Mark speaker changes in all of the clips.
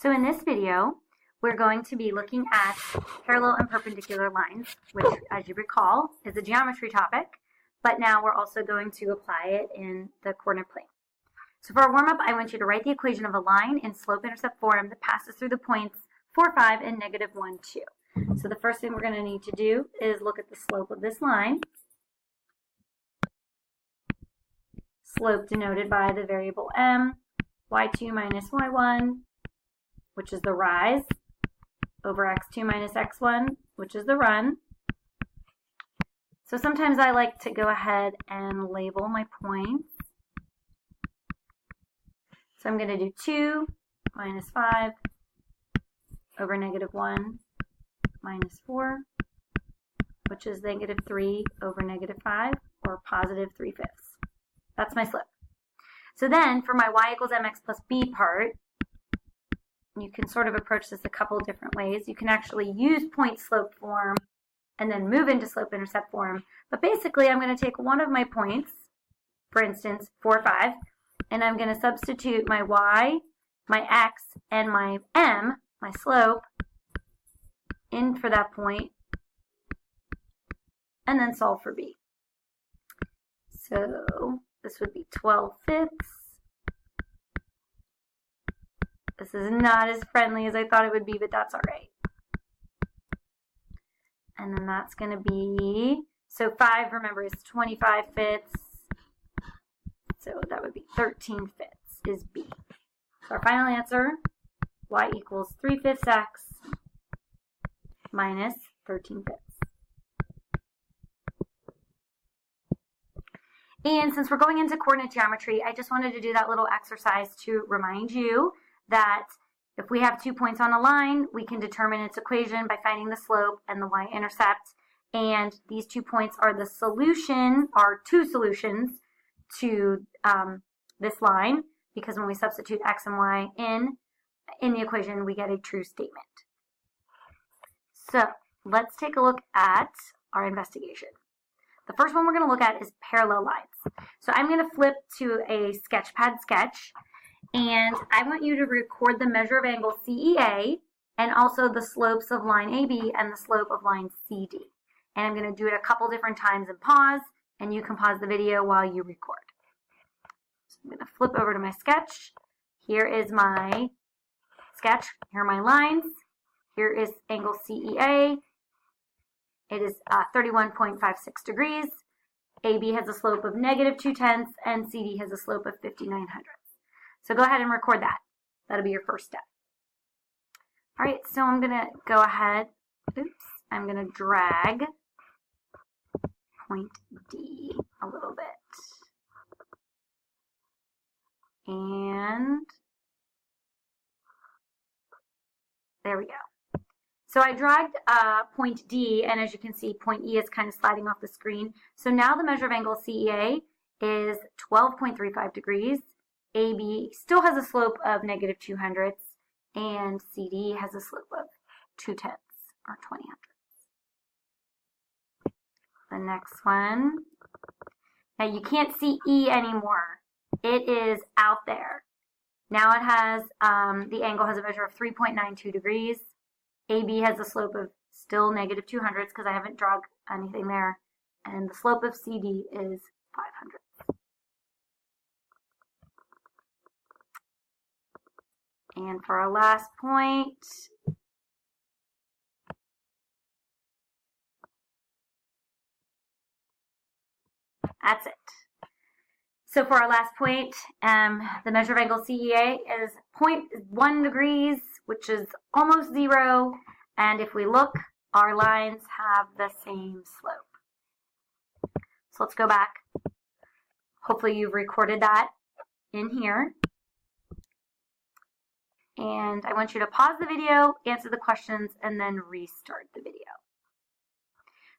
Speaker 1: So in this video, we're going to be looking at parallel and perpendicular lines, which, as you recall, is a geometry topic, but now we're also going to apply it in the coordinate plane. So for our warm-up, I want you to write the equation of a line in slope-intercept form that passes through the points 4, 5, and negative 1, 2. So the first thing we're going to need to do is look at the slope of this line. Slope denoted by the variable m, y2 minus y1, which is the rise, over x2 minus x1, which is the run. So sometimes I like to go ahead and label my points. So I'm going to do 2 minus 5 over negative 1 minus 4, which is negative 3 over negative 5, or positive 3/5. That's my slope. So then for my y equals mx plus b part, you can sort of approach this a couple different ways. You can actually use point slope form and then move into slope intercept form. But basically, I'm going to take one of my points, for instance, 4, 5, and I'm going to substitute my y, my x, and my m, my slope, in for that point, and then solve for b. So this would be 12/5. This is not as friendly as I thought it would be, but that's all right. And then that's going to be, so 5, remember, is 25/5. So that would be 13/5 is B. So our final answer, y equals 3/5 x minus 13/5. And since we're going into coordinate geometry, I just wanted to do that little exercise to remind you that if we have 2 points on a line, we can determine its equation by finding the slope and the y-intercept. And these 2 points are the solution, are 2 solutions to this line, because when we substitute x and y in the equation, we get a true statement. So let's take a look at our investigation. The first one we're going to look at is parallel lines. So I'm going to flip to a sketchpad sketch, and I want you to record the measure of angle CEA and also the slopes of line AB and the slope of line CD. And I'm going to do it a couple different times and pause, and you can pause the video while you record. So I'm going to flip over to my sketch. Here is my sketch. Here are my lines. Here is angle CEA. It is 31.56 degrees. AB has a slope of negative 2/10, and CD has a slope of 59/100. So go ahead and record that. That'll be your first step. All right, so I'm going to go ahead. I'm going to drag point D a little bit. And there we go. So I dragged point D, and as you can see, point E is kind of sliding off the screen. So now the measure of angle CEA is 12.35 degrees. AB still has a slope of negative 2/100, and CD has a slope of 2/10, or 20/100. The next one. Now you can't see E anymore. It is out there. Now it has, the angle has a measure of 3.92 degrees. AB has a slope of still negative 2/100 because I haven't drawn anything there. And the slope of CD is 5/100. And for our last point, that's it. So for our last point, the measure of angle CEA is 0.1 degrees, which is almost 0. And if we look, our lines have the same slope. So let's go back. Hopefully you've recorded that in here. And I want you to pause the video, answer the questions, and then restart the video.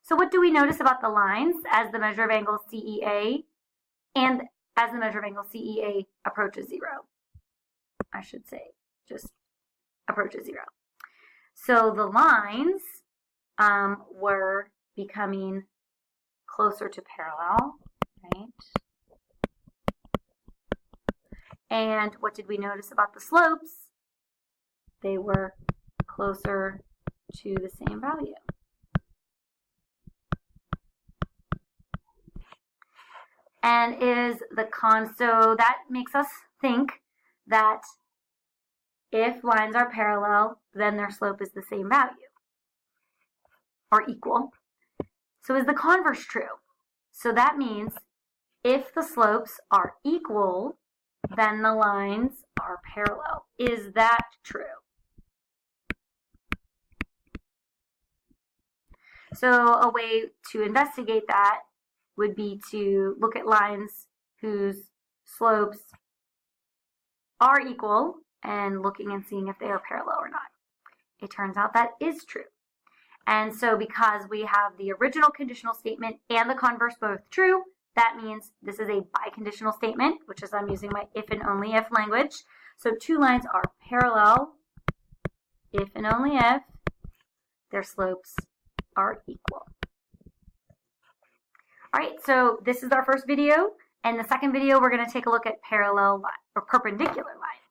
Speaker 1: So what do we notice about the lines as the measure of angle CEA and as the measure of angle CEA approaches 0? I should say, just approaches 0. So the lines were becoming closer to parallel, right? And what did we notice about the slopes? they were closer to the same value. And so that makes us think that if lines are parallel, then their slope is the same value or equal. So is the converse true? So that means if the slopes are equal, then the lines are parallel. Is that true? So a way to investigate that would be to look at lines whose slopes are equal and looking and seeing if they are parallel or not. It turns out that is true. And so because we have the original conditional statement and the converse both true, that means this is a biconditional statement, which is I'm using my if and only if language. So two lines are parallel if and only if their slopes are equal. All right, so this is our first video. And the second video, we're going to take a look at parallel line or perpendicular line.